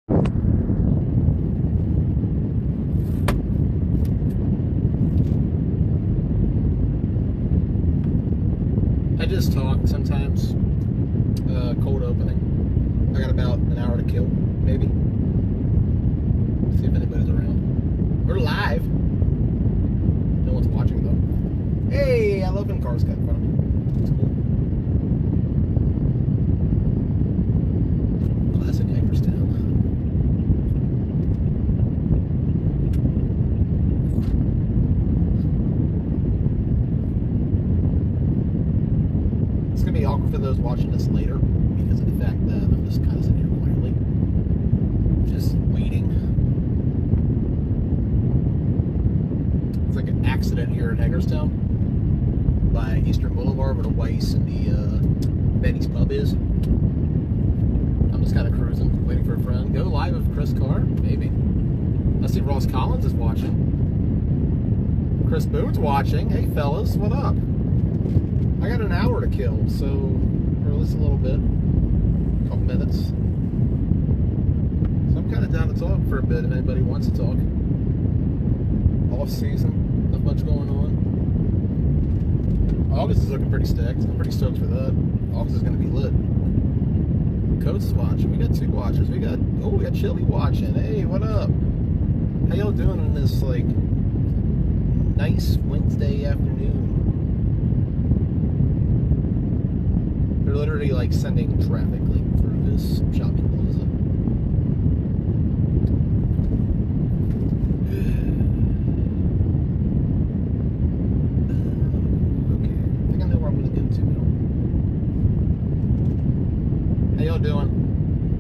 I just talk sometimes. Cold opening. I got about an hour to kill, maybe. See if anybody's around. We're live. No one's watching though. Hey, I love when cars got in front of me. It's cool. Classic Hagerstown. It's gonna be awkward for those watching this later because of the fact that I'm just kind of sitting here quietly, just waiting. It's like an accident here in Hagerstown by Eastern Boulevard where the Weiss and the Benny's Pub is. I'm just kind of cruising, waiting for a friend. Go live with Chris Carr, maybe. I see Ross Collins is watching. Chris Boone's watching. Hey fellas, what up? I got an hour to kill, so or at least a little bit, a couple minutes. So I'm kind of down to talk for a bit if anybody wants to talk. Off season, not much going on. August is looking pretty stacked. I'm pretty stoked for that. August is going to be lit. Coach is watching. We got two watchers. We got Chili watching. Hey, what up? How y'all doing on this like nice Wednesday afternoon? They're literally like sending traffic like through this shopping plaza. Okay, I think I know where I'm gonna go to now. How y'all doing?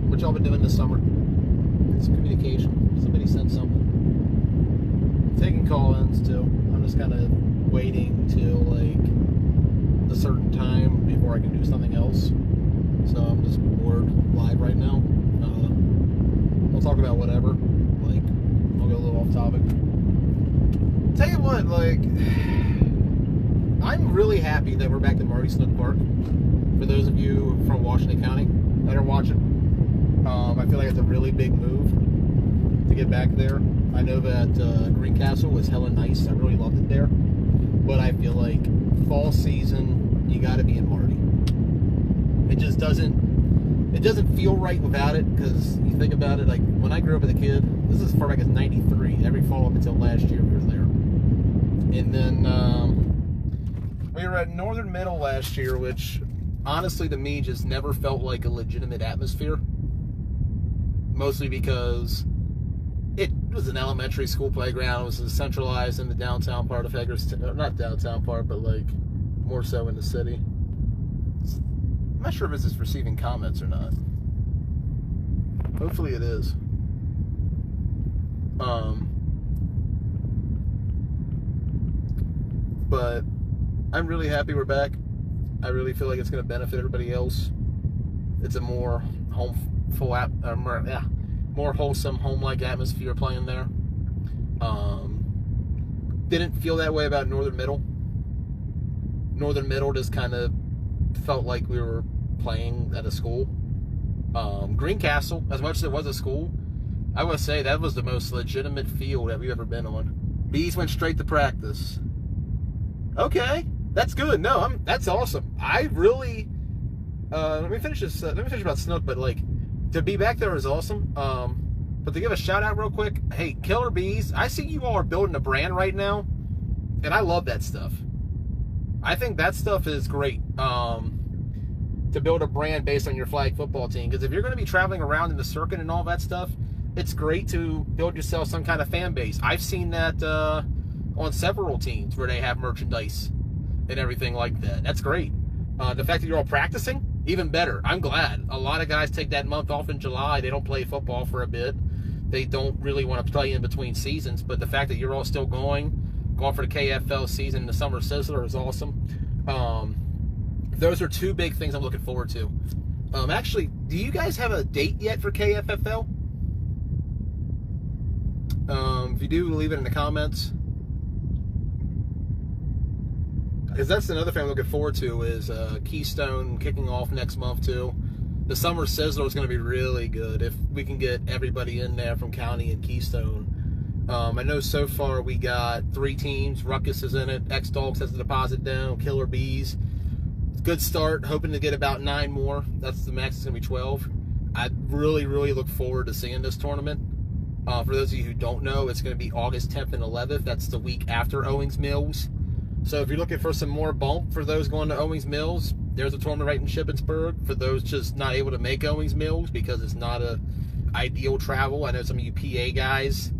What y'all been doing this summer? Some communication. Somebody sent something. Taking call-ins too. I'm just kind of waiting till like a certain time before I can do something else. So I'm just bored live right now. We'll talk about whatever. Like, I'll go a little off topic. Tell you what, like, I'm really happy that we're back to Marty Snook Park. For those of you from Washington County that are watching, I feel like it's a really big move to get back there. I know that Greencastle was hella nice. I really loved it there. But I feel like fall season, you got to be in Marty. It just doesn't feel right without it, because you think about it, like when I grew up as a kid, this is as far back as '93. Every fall up until last year we were there. And then we were at Northern Middle last year, which honestly to me just never felt like a legitimate atmosphere. Mostly because it was an elementary school playground. It was centralized in the downtown part of Hagerstown. Not downtown part, but like more so in the city. I'm not sure if this is receiving comments or not. Hopefully it is. But I'm really happy we're back. I really feel like it's going to benefit everybody else. It's a more more wholesome, home-like atmosphere playing there. Didn't feel that way about Northern Middle. Northern Middle just kind of felt like we were playing at a school. Greencastle, as much as it was a school, I would say that was the most legitimate field that we've ever been on. Bees went straight to practice. Okay, that's good. No, that's awesome. I really let me finish this. Let me finish about Snook, but like to be back there is awesome. But to give a shout out real quick, hey, Killer Bees, I see you all are building a brand right now, and I love that stuff. I think that stuff is great. To build a brand based on your flag football team, because if you're going to be traveling around in the circuit and all that stuff, it's great to build yourself some kind of fan base. I've seen that on several teams where they have merchandise and everything like that. That's great. The fact that you're all practicing, even better. I'm glad. A lot of guys take that month off in July. They don't play football for a bit. They don't really want to play in between seasons. But the fact that you're all still going for the KFL season, the Summer Sizzler is awesome. Those are two big things I'm looking forward to. Actually, do you guys have a date yet for KFFL? If you do, leave it in the comments. Because that's another thing I'm looking forward to is Keystone kicking off next month too. The Summer Sizzler is going to be really good if we can get everybody in there from County and Keystone. I know so far we got 3 teams. Ruckus is in it. X-Dogs has the deposit down. Killer Bees. Good start. Hoping to get about 9 more. That's the max. It's going to be 12. I really, really look forward to seeing this tournament. For those of you who don't know, it's going to be August 10th and 11th. That's the week after Owings Mills. So if you're looking for some more bump for those going to Owings Mills, there's a tournament right in Shippensburg. For those just not able to make Owings Mills because it's not a ideal travel. I know some of you PA guys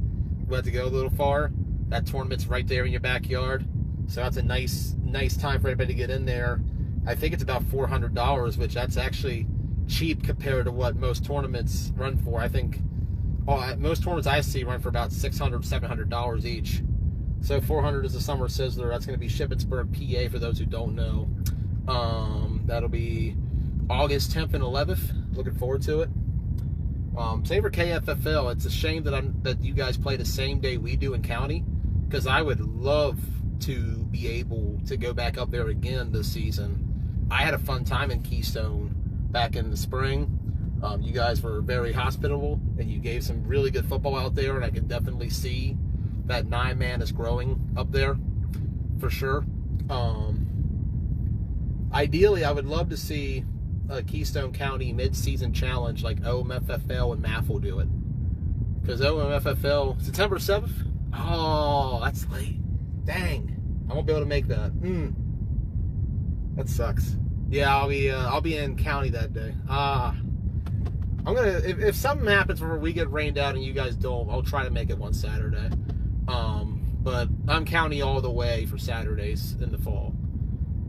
who have to go a little far. That tournament's right there in your backyard. So that's a nice time for everybody to get in there. I think it's about $400, which that's actually cheap compared to what most tournaments run for. I think most tournaments I see run for about $600, $700 each. So $400 is the Summer Sizzler. That's going to be Shippensburg, PA, for those who don't know. That'll be August 10th and 11th. Looking forward to it. Same for KFFL. It's a shame that you guys play the same day we do in County, because I would love to be able to go back up there again this season. I had a fun time in Keystone back in the spring. You guys were very hospitable, and you gave some really good football out there, and I can definitely see that 9-man is growing up there for sure. Ideally, I would love to see a Keystone County mid-season challenge like OMFFL and MAF will do it. Because OMFFL, September 7th? Oh, that's late. Dang. I won't be able to make that. That sucks. Yeah, I'll be in County that day. I'm gonna, if something happens where we get rained out and you guys don't, I'll try to make it one Saturday. But I'm County all the way for Saturdays in the fall.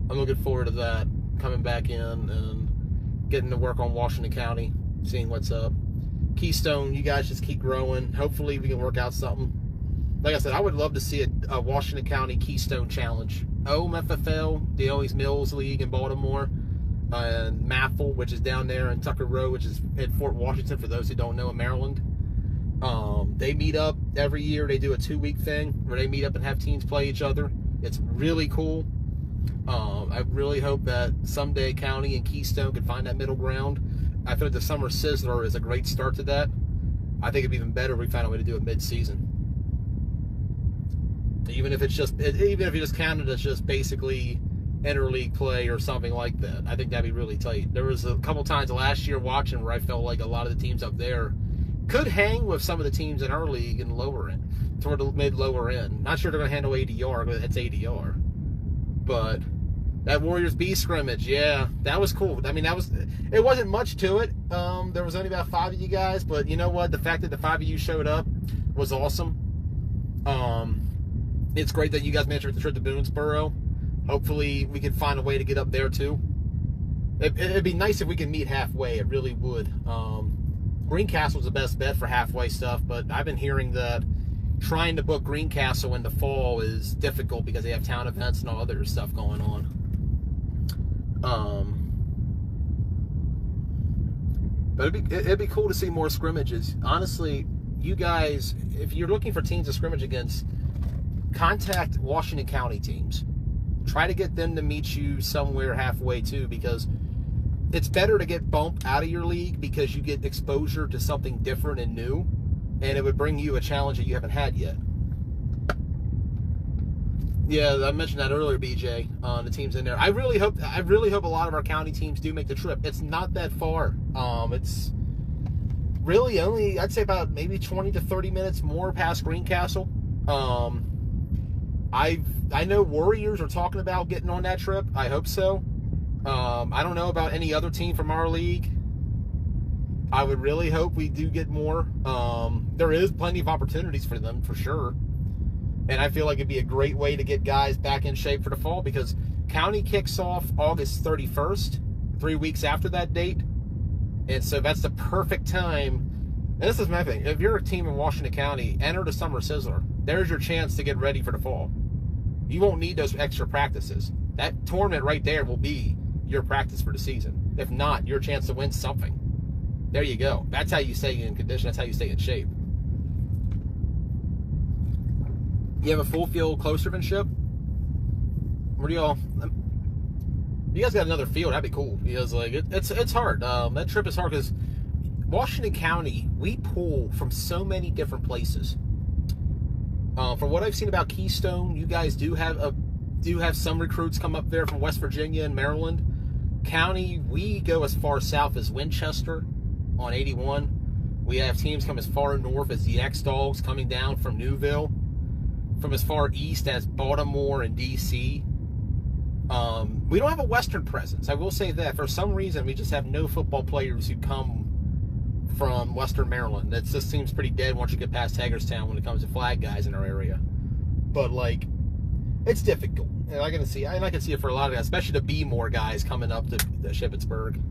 I'm looking forward to that, coming back in and getting to work on Washington County, seeing what's up. Keystone, you guys just keep growing. Hopefully we can work out something. Like I said, I would love to see a Washington County Keystone Challenge. OMFFL, the Owings Mills League in Baltimore, and MAFL, which is down there in Tucker Road, which is in Fort Washington, for those who don't know, in Maryland. They meet up every year. They do a 2-week thing where they meet up and have teams play each other. It's really cool. I really hope that someday County and Keystone can find that middle ground. I feel like the Summer Sizzler is a great start to that. I think it'd be even better if we find a way to do it mid-season. Even if you just count it as just basically interleague play or something like that, I think that'd be really tight. There was a couple times last year watching where I felt like a lot of the teams up there could hang with some of the teams in our league in the lower end, toward the mid-lower end. Not sure they're going to handle ADR, but it's ADR. But that Warriors B scrimmage, yeah, that was cool. I mean, it wasn't much to it. There was only about 5 of you guys, but you know what? The fact that the 5 of you showed up was awesome. It's great that you guys managed to trip to Boonesboro. Hopefully we can find a way to get up there too. It'd be nice if we could meet halfway. It really would. Greencastle's the best bet for halfway stuff, but I've been hearing that trying to book Greencastle in the fall is difficult because they have town events and all other stuff going on. But it'd be cool to see more scrimmages. Honestly, you guys, if you're looking for teams to scrimmage against, contact Washington County teams. Try to get them to meet you somewhere halfway too, because it's better to get bumped out of your league because you get exposure to something different and new, and it would bring you a challenge that you haven't had yet. Yeah, I mentioned that earlier, BJ, the teams in there. I really hope a lot of our county teams do make the trip. It's not that far. It's really only, I'd say, about maybe 20 to 30 minutes more past Greencastle. I know Warriors are talking about getting on that trip. I hope so. I don't know about any other team from our league. I would really hope we do get more. There is plenty of opportunities for them, for sure. And I feel like it'd be a great way to get guys back in shape for the fall, because County kicks off August 31st, 3 weeks after that date. And so that's the perfect time. And this is my thing. If you're a team in Washington County, enter the Summer Sizzler. There's your chance to get ready for the fall. You won't need those extra practices. That tournament right there will be your practice for the season. If not, your chance to win something. There you go. That's how you stay in condition. That's how you stay in shape. You have a full field closermanship? Where do y'all... you guys got another field, that'd be cool. Because like it's hard. That trip is hard because Washington County, we pull from so many different places. From what I've seen about Keystone, you guys do have some recruits come up there from West Virginia and Maryland. County, we go as far south as Winchester on 81. We have teams come as far north as the X-Dogs coming down from Newville, from as far east as Baltimore and D.C. We don't have a Western presence. I will say that. For some reason, we just have no football players who come from Western Maryland. That just seems pretty dead once you get past Hagerstown when it comes to flag guys in our area. But, like, it's difficult. And I can see it for a lot of guys, especially to be more guys coming up to Shippensburg.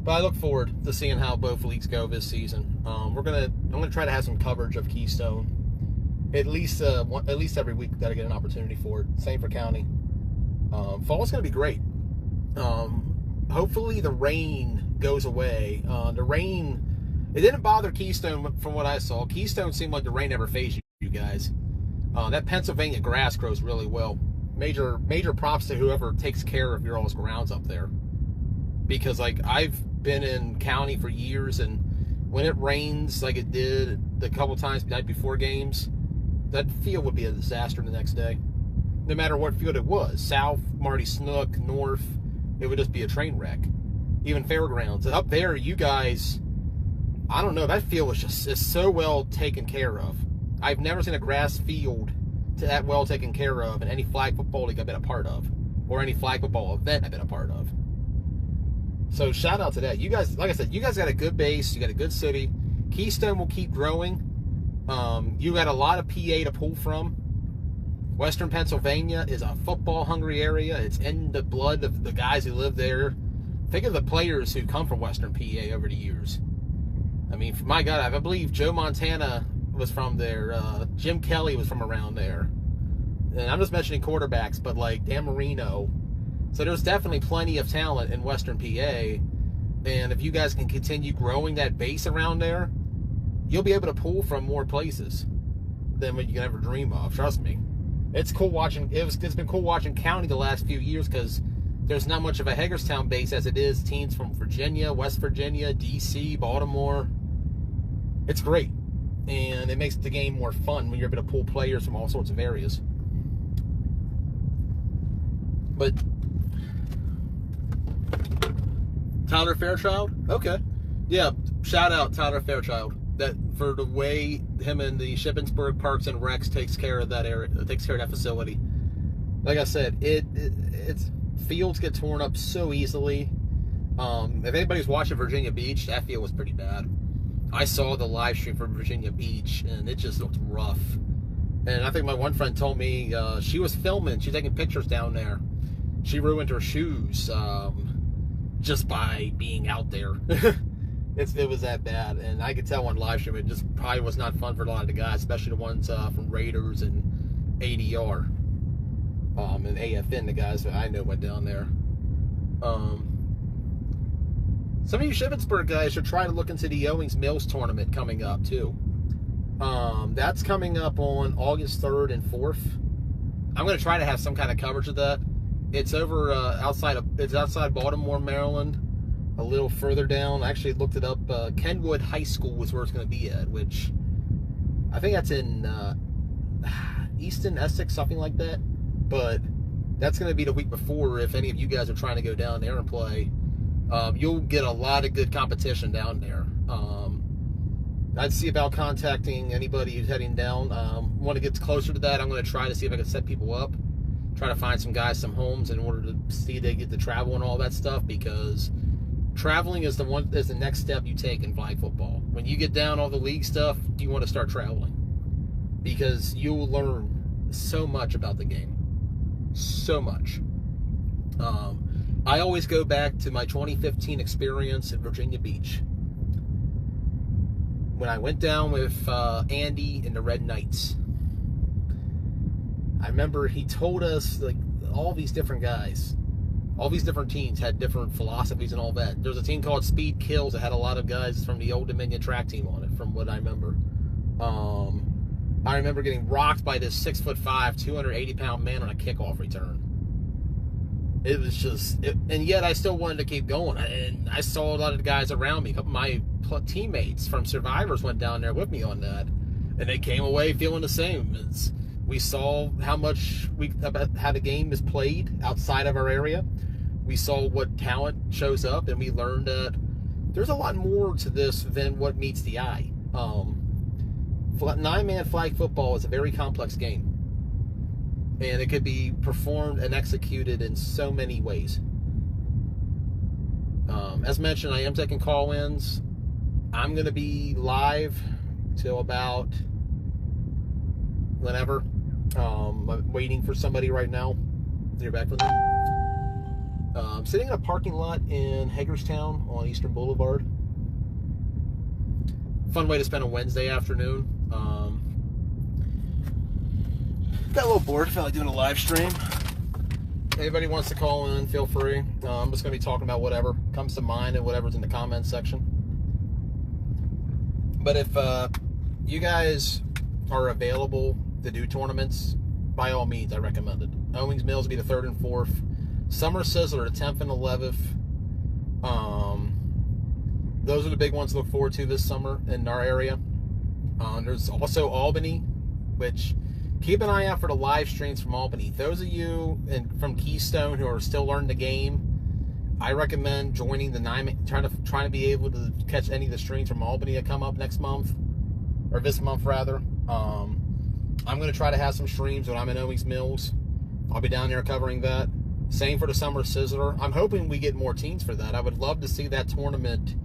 But I look forward to seeing how both leagues go this season. I'm gonna try to have some coverage of Keystone at least every week that I get an opportunity for it. Same for County. Fall's gonna be great. Hopefully the rain goes away. The rain, it didn't bother Keystone from what I saw. Keystone seemed like the rain never fazed you guys. That Pennsylvania grass grows really well. Major props to whoever takes care of your all's grounds up there. Because like I've been in County for years, and when it rains like it did the couple times the night before games, that field would be a disaster the next day. No matter what field it was, South, Marty Snook, North, it would just be a train wreck. Even Fairgrounds. Up there, you guys, I don't know, that field is so well taken care of. I've never seen a grass field that well taken care of in any flag football league I've been a part of, or any flag football event I've been a part of. So shout out to that. You guys, like I said, you guys got a good base. You got a good city. Keystone will keep growing. You got a lot of PA to pull from. Western Pennsylvania is a football-hungry area. It's in the blood of the guys who live there. Think of the players who come from Western PA over the years. I mean, my God, I believe Joe Montana was from there. Jim Kelly was from around there. And I'm just mentioning quarterbacks, but like Dan Marino. So there's definitely plenty of talent in Western PA. And if you guys can continue growing that base around there, you'll be able to pull from more places than what you can ever dream of. Trust me. It's cool watching. It's been cool watching County the last few years because there's not much of a Hagerstown base as it is teams from Virginia, West Virginia, D.C., Baltimore. It's great. And it makes the game more fun when you're able to pull players from all sorts of areas. But Tyler Fairchild? Okay. Yeah, shout out Tyler Fairchild. That for the way him and the Shippensburg Parks and Recs takes care of that area, takes care of that facility. Like I said, it's fields get torn up so easily. If anybody's watching Virginia Beach, that field was pretty bad. I saw the live stream from Virginia Beach, and it just looked rough. And I think my one friend told me she was filming, she's taking pictures down there. She ruined her shoes just by being out there. It was that bad, and I could tell on live stream it just probably was not fun for a lot of the guys, especially the ones from Raiders and ADR and AFN, the guys that I know went down there. Some of you Shippensburg guys should try to look into the Owings Mills tournament coming up too. That's coming up on August 3rd and 4th. I'm going to try to have some kind of coverage of that. It's over outside Baltimore, Maryland. A little further down. I actually looked it up. Kenwood High School is where it's going to be at, which I think that's in Easton, Essex, something like that. But that's going to be the week before. If any of you guys are trying to go down there and play, you'll get a lot of good competition down there. I'd see about contacting anybody who's heading down. Want to get closer to that, I'm going to try to see if I can set people up. Try to find some guys some homes in order to see they get to travel and all that stuff, because traveling is the next step you take in flag football. When you get down all the league stuff, you want to start traveling, because you will learn so much about the game. So much. I always go back to my 2015 experience in Virginia Beach, when I went down with Andy and the Red Knights. I remember he told us, like, all these different guys, all these different teams had different philosophies and all that. There was a team called Speed Kills that had a lot of guys from the Old Dominion track team on it, from what I remember. I remember getting rocked by this 6'5", 280-pound man on a kickoff return. It was just, and yet I still wanted to keep going. And I saw a lot of the guys around me. A couple of my teammates from Survivors went down there with me on that, and they came away feeling the same. We saw how the game is played outside of our area. We saw what talent shows up, and we learned that there's a lot more to this than what meets the eye. 9-man flag football is a very complex game. And it could be performed and executed in so many ways. As mentioned, I am taking call-ins. I'm going to be live till about whenever. I'm waiting for somebody right now to hear back from them. I'm sitting in a parking lot in Hagerstown on Eastern Boulevard. Fun way to spend a Wednesday afternoon. Got a little bored, felt like doing a live stream. Anybody wants to call in, feel free. I'm just going to be talking about whatever comes to mind and whatever's in the comments section. But if you guys are available to do tournaments, by all means, I recommend it. Owings Mills will be the 3rd and 4th. Summer Sizzler, the 10th and 11th. Those are the big ones to look forward to this summer in our area. There's also Albany, which... keep an eye out for the live streams from Albany. Those of you from Keystone who are still learning the game, I recommend joining the trying to be able to catch any of the streams from Albany that come up next month, or this month rather. I'm going to try to have some streams when I'm in Owings Mills. I'll be down there covering that. Same for the Summer Sizzler. I'm hoping we get more teams for that. I would love to see that tournament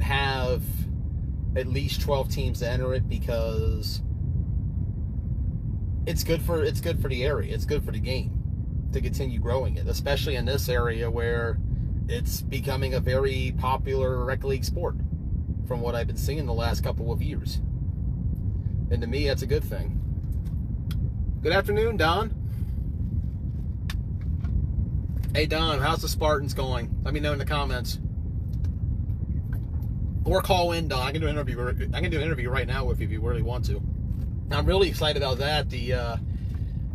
have at least 12 teams to enter it, because it's good for the area. It's good for the game to continue growing it, especially in this area where it's becoming a very popular rec league sport from what I've been seeing the last couple of years. And to me, that's a good thing. Good afternoon, Don. Hey, Don, how's the Spartans going? Let me know in the comments. Or call in, Don. I can do an interview right now with you if you really want to. I'm really excited about that.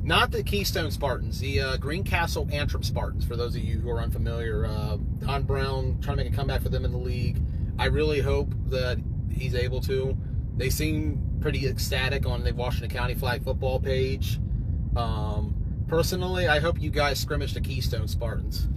Not the Keystone Spartans, the Greencastle Antrim Spartans, for those of you who are unfamiliar. Don Brown trying to make a comeback for them in the league. I really hope that he's able to. They seem pretty ecstatic on the Washington County flag football page. Personally, I hope you guys scrimmage the Keystone Spartans.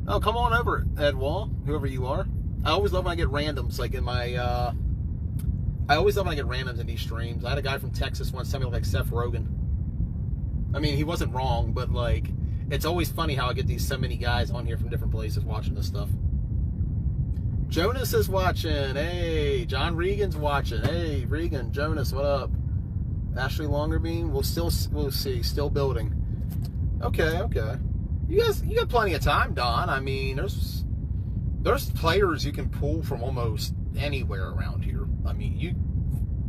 Oh, come on over, Ed Wall, whoever you are. I always love when I get randoms, like in my, I always love when I get randoms in these streams. I had a guy from Texas once tell me like Seth Rogen. I mean, he wasn't wrong, but like, it's always funny how I get so many guys on here from different places watching this stuff. Jonas is watching. Hey, John Regan's watching. Hey, Regan, Jonas, what up? Ashley Longerbeam, we'll see, still building. Okay. You got plenty of time, Don. I mean, there's players you can pull from almost anywhere around here. I mean,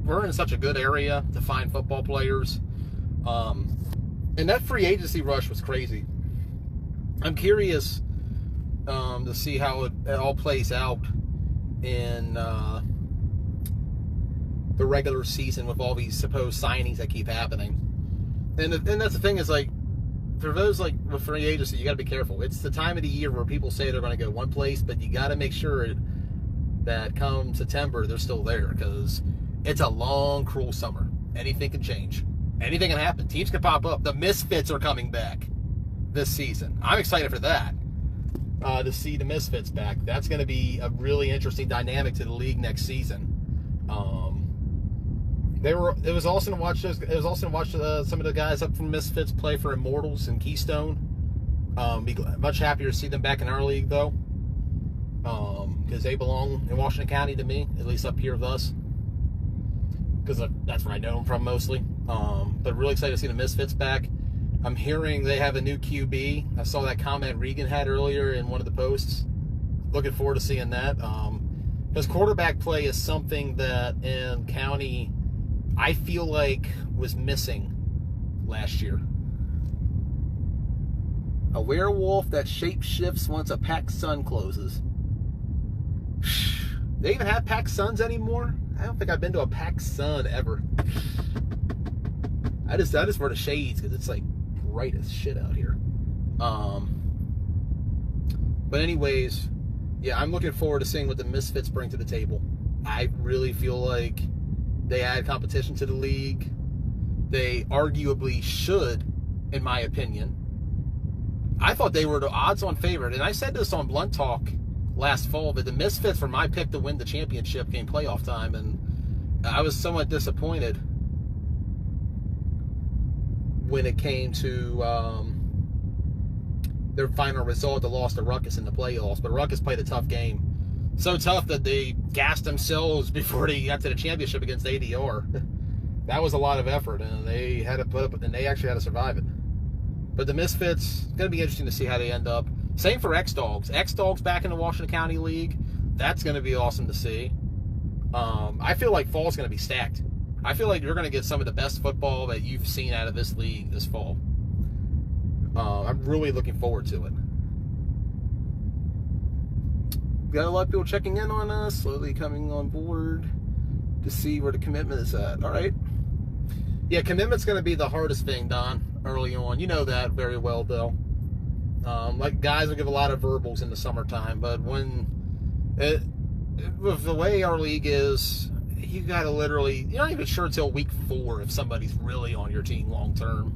we're in such a good area to find football players. And that free agency rush was crazy. I'm curious to see how it all plays out in the regular season with all these supposed signings that keep happening. And that's the thing, is like, for those like with free agency, you got to be careful. It's the time of the year where people say they're going to go one place, but you got to make sure that come September they're still there, because it's a long, cruel summer. Anything can change. Anything can happen. Teams can pop up. The Misfits are coming back this season. I'm excited for that. To see the Misfits back. That's going to be a really interesting dynamic to the league next season. It was awesome to watch some of the guys up from Misfits play for Immortals and Keystone. Be much happier to see them back in our league though, because they belong in Washington County to me, at least up here with us, because that's where I know them from mostly. But really excited to see the Misfits back. I'm hearing they have a new QB. I saw that comment Regan had earlier in one of the posts. Looking forward to seeing that. Because quarterback play is something that in county I feel like was missing last year. A werewolf that shapeshifts once a packed sun closes. They even have PacSuns anymore? I don't think I've been to a PacSun ever. I just wear the shades because it's like bright as shit out here. But anyways, yeah, I'm looking forward to seeing what the Misfits bring to the table. I really feel like they add competition to the league. They arguably should, in my opinion. I thought they were the odds-on favorite, and I said this on Blunt Talk last fall, but the Misfits were my pick to win the championship game playoff time, and I was somewhat disappointed when it came to their final result. They lost to Ruckus in the playoffs, but Ruckus played a tough game. So tough that they gassed themselves before they got to the championship against ADR. That was a lot of effort, and they had to put up, and they actually had to survive it. But the Misfits, it's going to be interesting to see how they end up. Same for X-Dogs. X-Dogs back in the Washington County League. That's going to be awesome to see. I feel like fall's going to be stacked. I feel like you're going to get some of the best football that you've seen out of this league this fall. I'm really looking forward to it. Got a lot of people checking in on us, slowly coming on board to see where the commitment is at. All right. Yeah, commitment's going to be the hardest thing, Don, early on. You know that very well, Bill. Like, guys will give a lot of verbals in the summertime, but with the way our league is, you got to literally, you're not even sure until week 4 if somebody's really on your team long term.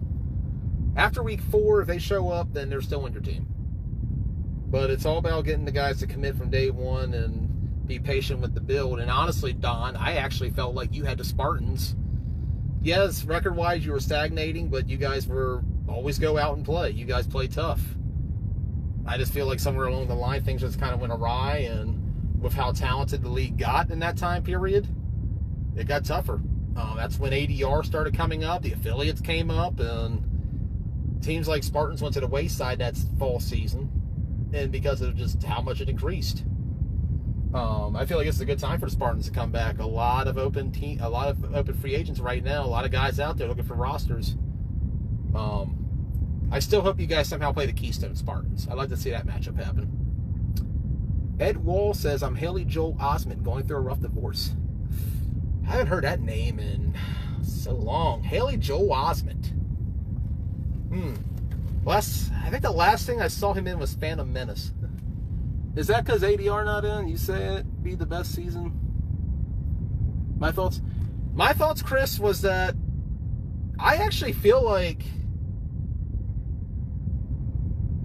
After week 4, if they show up, then they're still on your team. But it's all about getting the guys to commit from day one and be patient with the build. And honestly, Don, I actually felt like you had the Spartans. Yes, record-wise, you were stagnating, but you guys were always go out and play. You guys play tough. I just feel like somewhere along the line, things just kind of went awry, and with how talented the league got in that time period, it got tougher. That's when ADR started coming up, the affiliates came up, and teams like Spartans went to the wayside that fall season, and because of just how much it increased. I feel like it's a good time for the Spartans to come back. A lot of open free agents right now. A lot of guys out there looking for rosters. I still hope you guys somehow play the Keystone Spartans. I'd like to see that matchup happen. Ed Wall says, I'm Haley Joel Osment going through a rough divorce. I haven't heard that name in so long. Haley Joel Osment. I think the last thing I saw him in was Phantom Menace. Is that because ADR not in? You say it be the best season? My thoughts, Chris, was that I actually feel like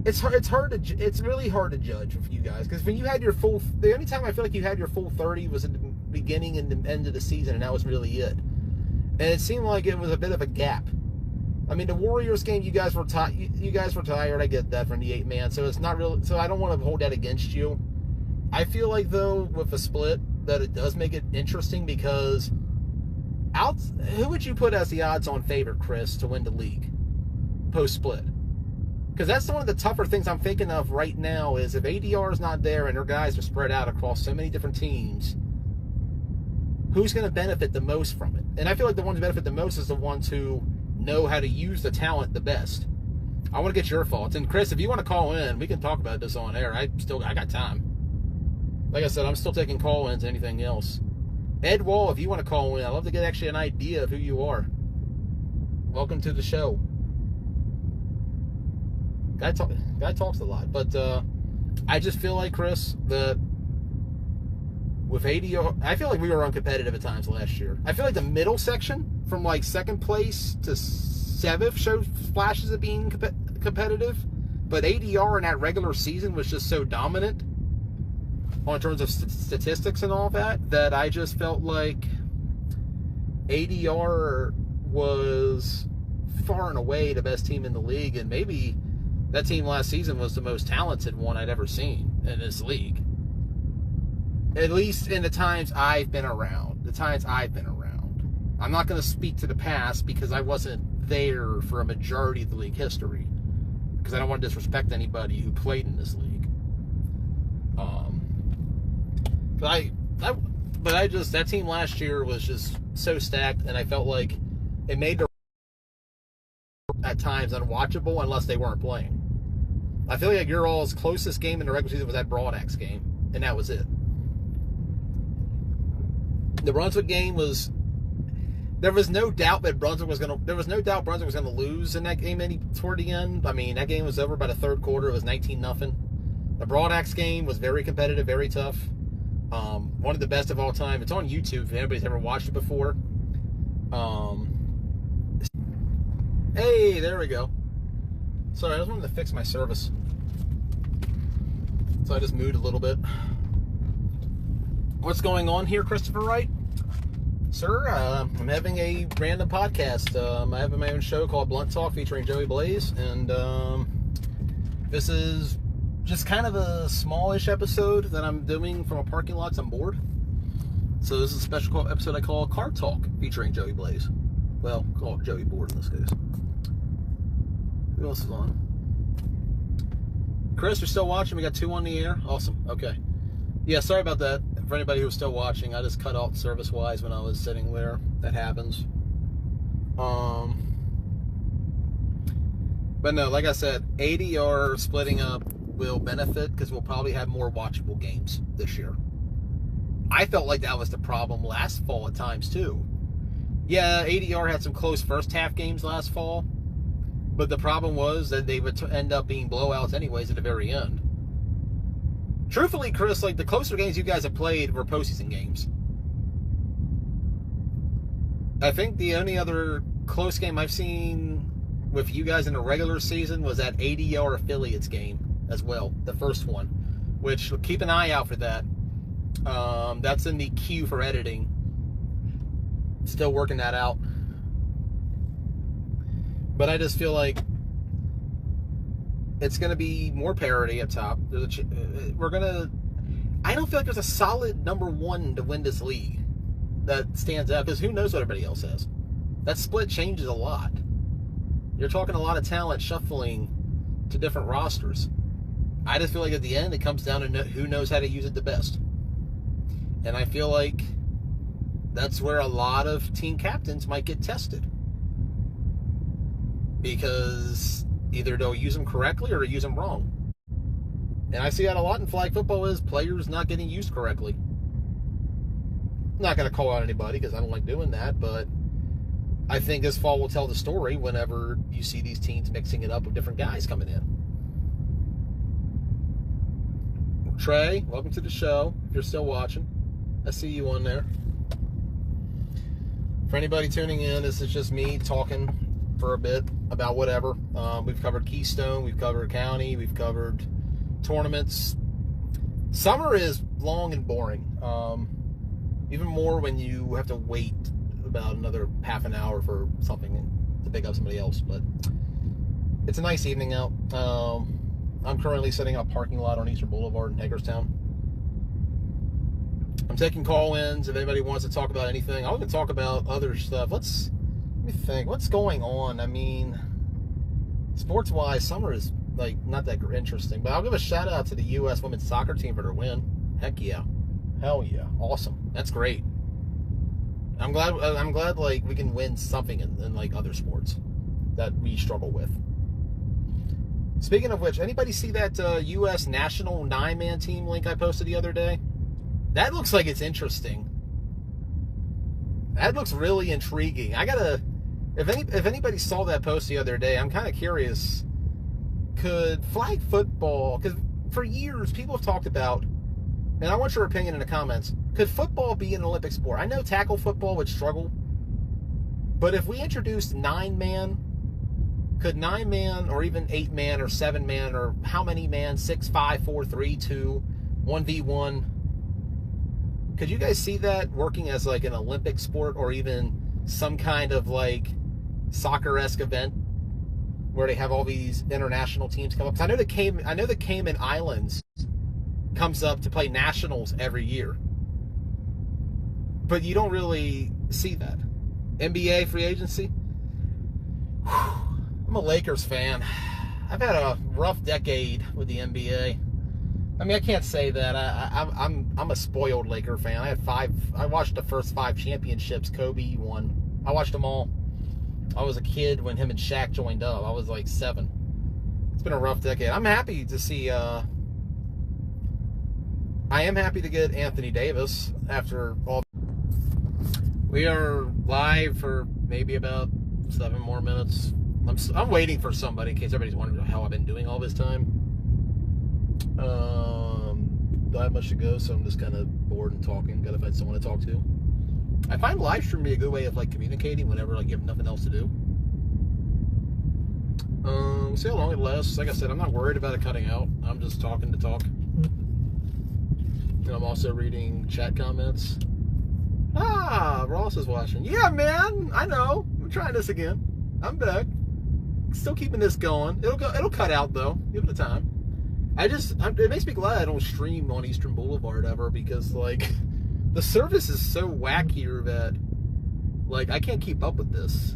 it's really hard to judge with you guys, because when you had your the only time I feel like you had your full 30 was at the beginning and the end of the season, and that was really it. And it seemed like it was a bit of a gap. I mean, the Warriors game, you guys were tired. I get that from the 8-man, so it's not real. So I don't want to hold that against you. I feel like, though, with a split, that it does make it interesting, because who would you put as the odds-on favorite, Chris, to win the league post-split? Because that's one of the tougher things I'm thinking of right now, is if ADR is not there and their guys are spread out across so many different teams, who's going to benefit the most from it? And I feel like the ones who benefit the most is the ones who know how to use the talent the best. I want to get your thoughts. And Chris, if you want to call in, we can talk about this on air. I got time. Like I said, I'm still taking call-ins and anything else. Ed Wall, if you want to call in, I'd love to get actually an idea of who you are. Welcome to the show. Guy talks a lot, but I just feel like, Chris, that with ADR, I feel like we were uncompetitive at times last year. I feel like the middle section, from like 2nd place to 7th, showed flashes of being competitive, but ADR in that regular season was just so dominant in terms of statistics and all that I just felt like ADR was far and away the best team in the league, and maybe that team last season was the most talented one I'd ever seen in this league. At least in the times I've been around. I'm not going to speak to the past because I wasn't there for a majority of the league history, because I don't want to disrespect anybody who played in this league. That team last year was just so stacked, and I felt like it made the at times unwatchable unless they weren't playing. I feel like your all's closest game in the regular season was that Broadax game, and that was it. The Brunswick game was. There was no doubt that Brunswick was going to lose in that game toward the end. I mean, that game was over by the third quarter. It was 19-0. The Broad Axe game was very competitive, very tough. One of the best of all time. It's on YouTube if anybody's ever watched it before. Hey, there we go. Sorry, I just wanted to fix my service. So I just moved a little bit. What's going on here, Christopher Wright? Sir, I'm having a random podcast. I have my own show called Blunt Talk featuring Joey Blaze, and this is just kind of a smallish episode that I'm doing from a parking lot. I'm bored. So this is a special episode I call Car Talk featuring Joey Blaze. Well, call it Joey Board in this case. Who else is on? Chris, you're still watching? We got 2 on the air? Awesome. Okay. Yeah, sorry about that. For anybody who's still watching, I just cut out service-wise when I was sitting there. That happens. But no, like I said, ADR splitting up will benefit because we'll probably have more watchable games this year. I felt like that was the problem last fall at times, too. Yeah, ADR had some close first-half games last fall, but the problem was that they would end up being blowouts anyways at the very end. Truthfully, Chris, like the closer games you guys have played were postseason games. I think the only other close game I've seen with you guys in the regular season was that ADR affiliates game as well, the first one, which keep an eye out for that. That's in the queue for editing. Still working that out. But I just feel like it's going to be more parity up top. I don't feel like there's a solid number one to win this league that stands out, because who knows what everybody else has. That split changes a lot. You're talking a lot of talent shuffling to different rosters. I just feel like at the end it comes down to who knows how to use it the best. And I feel like that's where a lot of team captains might get tested. Because either they'll use them correctly or use them wrong. And I see that a lot in flag football is players not getting used correctly. I'm not going to call out anybody because I don't like doing that, but I think this fall will tell the story whenever you see these teams mixing it up with different guys coming in. Trey, welcome to the show. If you're still watching, I see you on there. For anybody tuning in, this is just me talking for a bit about whatever. We've covered Keystone, we've covered County, we've covered tournaments. Summer is long and boring. Even more when you have to wait about another half an hour for something to pick up somebody else. But it's a nice evening out. I'm currently setting up a parking lot on Eastern Boulevard in Hagerstown. I'm taking call-ins if anybody wants to talk about anything. I'll even talk about other stuff. Let me think. What's going on? I mean, sports-wise, summer is like not that interesting. But I'll give a shout-out to the U.S. women's soccer team for their win. Heck yeah. Hell yeah. Awesome. That's great. I'm glad like we can win something in like other sports that we struggle with. Speaking of which, anybody see that U.S. national 9-man team link I posted the other day? That looks like it's interesting. That looks really intriguing. If anybody saw that post the other day, I'm kind of curious. Could flag football, because for years people have talked about, and I want your opinion in the comments, could football be an Olympic sport? I know tackle football would struggle, but if we introduced 9-man, could 9-man or even 8-man or 7-man or how many man, 6, 5, 4, 3, 2, 1v1, could you guys see that working as like an Olympic sport or even some kind of like soccer-esque event where they have all these international teams come up? Because I know the Cayman Islands comes up to play nationals every year, but you don't really see that. NBA free agency. I'm a Lakers fan. I've had a rough decade with the NBA. I mean, I can't say that. I'm a spoiled Laker fan. I watched the first 5 championships Kobe won. I watched them all. I was a kid when him and Shaq joined up. I was like 7. It's been a rough decade. I'm happy to see. I am happy to get Anthony Davis after all. We are live for maybe about 7 more minutes. I'm waiting for somebody in case everybody's wondering how I've been doing all this time. Don't have much to go, so I'm just kind of bored and talking. Gotta find someone to talk to. I find live stream to be a good way of like communicating whenever like you have nothing else to do. See how long it lasts. Like I said, I'm not worried about it cutting out. I'm just talking to talk. And I'm also reading chat comments. Ah, Ross is watching. Yeah, man, I know. I'm trying this again. I'm back. Still keeping this going. It'll cut out though. Give it a time. It makes me glad I don't stream on Eastern Boulevard ever, because like the service is so whack here that like I can't keep up with this.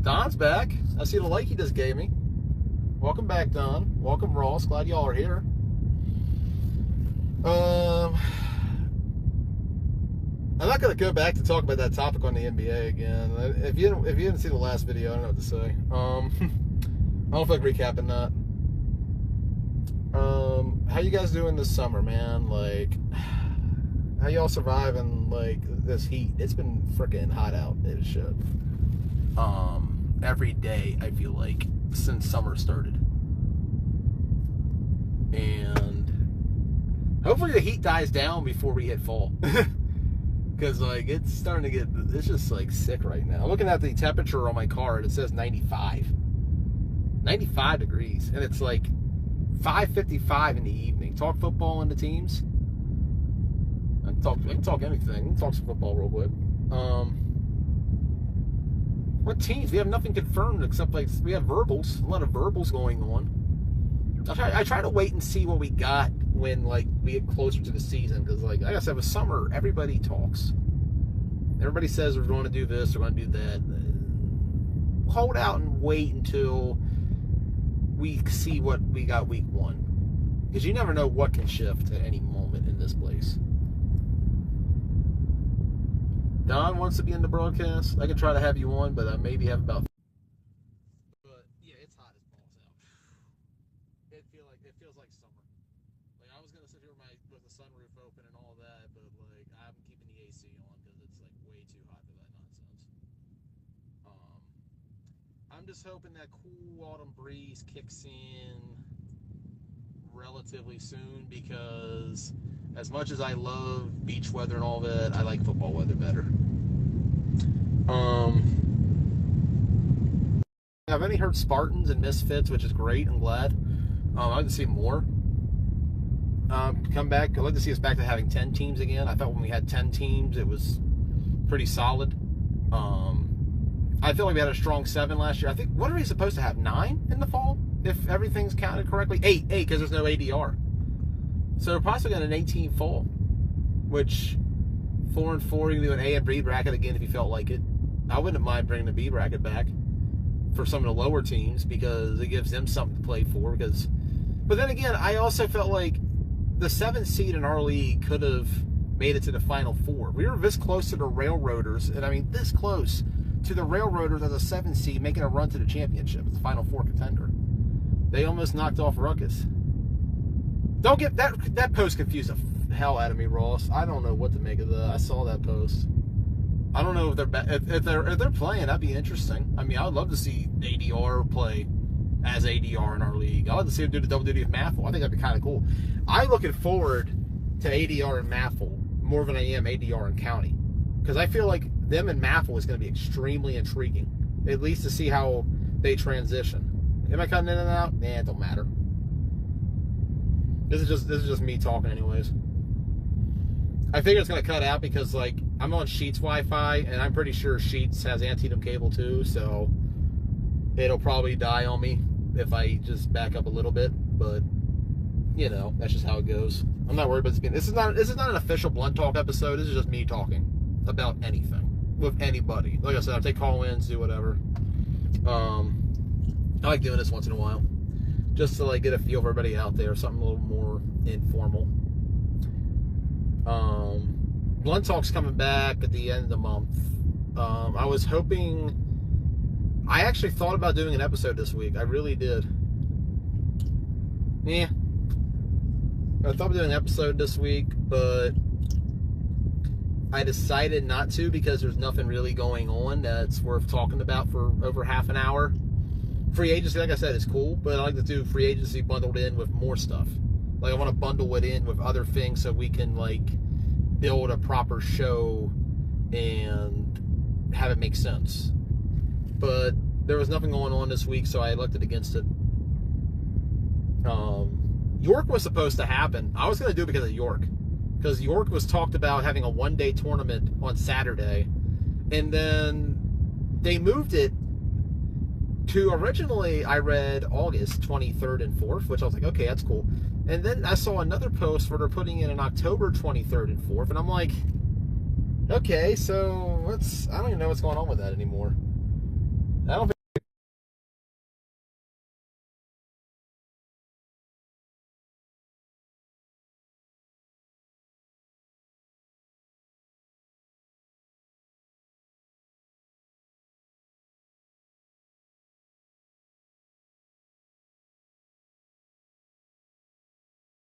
Don's back. I see the like he just gave me. Welcome back, Don. Welcome, Ross. Glad y'all are here. I'm not gonna go back to talk about that topic on the NBA again. If you didn't see the last video, I don't know what to say. I don't feel like recapping that. How you guys doing this summer, man? Like, how y'all surviving like this heat? It's been freaking hot out. It should. Every day I feel like since summer started, and hopefully the heat dies down before we hit fall. Because like it's starting to get, it's just like sick right now. Looking at the temperature on my card, it says 95 degrees, and it's like 5:55 in the evening. Talk football and the teams. I can talk anything. I can talk some football real quick. What teams? We have nothing confirmed except like we have verbals. A lot of verbals going on. I try to wait and see what we got when like we get closer to the season, because like I said, with summer everybody talks. Everybody says we're going to do this, we're going to do that. Hold out and wait until we see what we got week 1, because you never know what can shift at any moment in this place. Don wants to be in the broadcast. I could try to have you on, but I maybe have about. But yeah, it's hot as balls out. It feels like summer. Like I was gonna sit here with the sunroof open and all that, but like I'm keeping the AC on because it's like way too hot for that nonsense. I'm just hoping that cool autumn breeze kicks in relatively soon, because as much as I love beach weather and all that, I like football weather better. I've only heard Spartans and Misfits, which is great. I'm glad. I'd like to see more come back. I'd like to see us back to having 10 teams again. I thought when we had 10 teams, it was pretty solid. I feel like we had a strong 7 last year. I think, what are we supposed to have, 9 in the fall? If everything's counted correctly? 8, because there's no ADR. So we're possibly got an 18 fall, which 4 and 4, you can do an A and B bracket again if you felt like it. I wouldn't mind bringing the B bracket back for some of the lower teams, because it gives them something to play for. But then again, I also felt like the 7th seed in our league could have made it to the Final 4. We were this close to the Railroaders, and I mean this close to the Railroaders as a 7th seed making a run to the championship, the Final 4 contender. They almost knocked off Ruckus. Don't get that post confused the hell out of me, Ross. I don't know what to make of that. I saw that post. I don't know if they're playing. That'd be interesting. I mean, I would love to see ADR play as ADR in our league. I'd love to see him do the double duty of Maffel. I think that'd be kind of cool. I'm looking forward to ADR and Maffel more than I am ADR and County, because I feel like them and Maffel is going to be extremely intriguing, at least to see how they transition. Am I cutting in and out? Nah, it don't matter. This is just me talking anyways. I figure it's going to cut out because, like, I'm on Sheets Wi-Fi, and I'm pretty sure Sheets has Antietam cable too, so it'll probably die on me if I just back up a little bit, but, you know, that's just how it goes. I'm not worried about this being... This is not an official Blunt Talk episode. This is just me talking about anything with anybody. Like I said, I'll take call-ins, do whatever. I like doing this once in a while, just to like get a feel for everybody out there, something a little more informal. Blunt Talk's coming back at the end of the month. I was hoping, I actually thought about doing an episode this week. I really did. Yeah. I thought about doing an episode this week, but I decided not to because there's nothing really going on that's worth talking about for over half an hour. Free agency, like I said, is cool, but I like to do free agency bundled in with more stuff. Like, I want to bundle it in with other things so we can, like, build a proper show and have it make sense. But there was nothing going on this week, so I elected against it. York was supposed to happen. I was going to do it because of York. Because York was talked about having a one-day tournament on Saturday. And then they moved it to, originally I read August 23rd and 4th, which I was like, okay, that's cool. And then I saw another post where they're putting in an October 23rd and 4th, and I'm like, okay, so I don't even know what's going on with that anymore. I don't think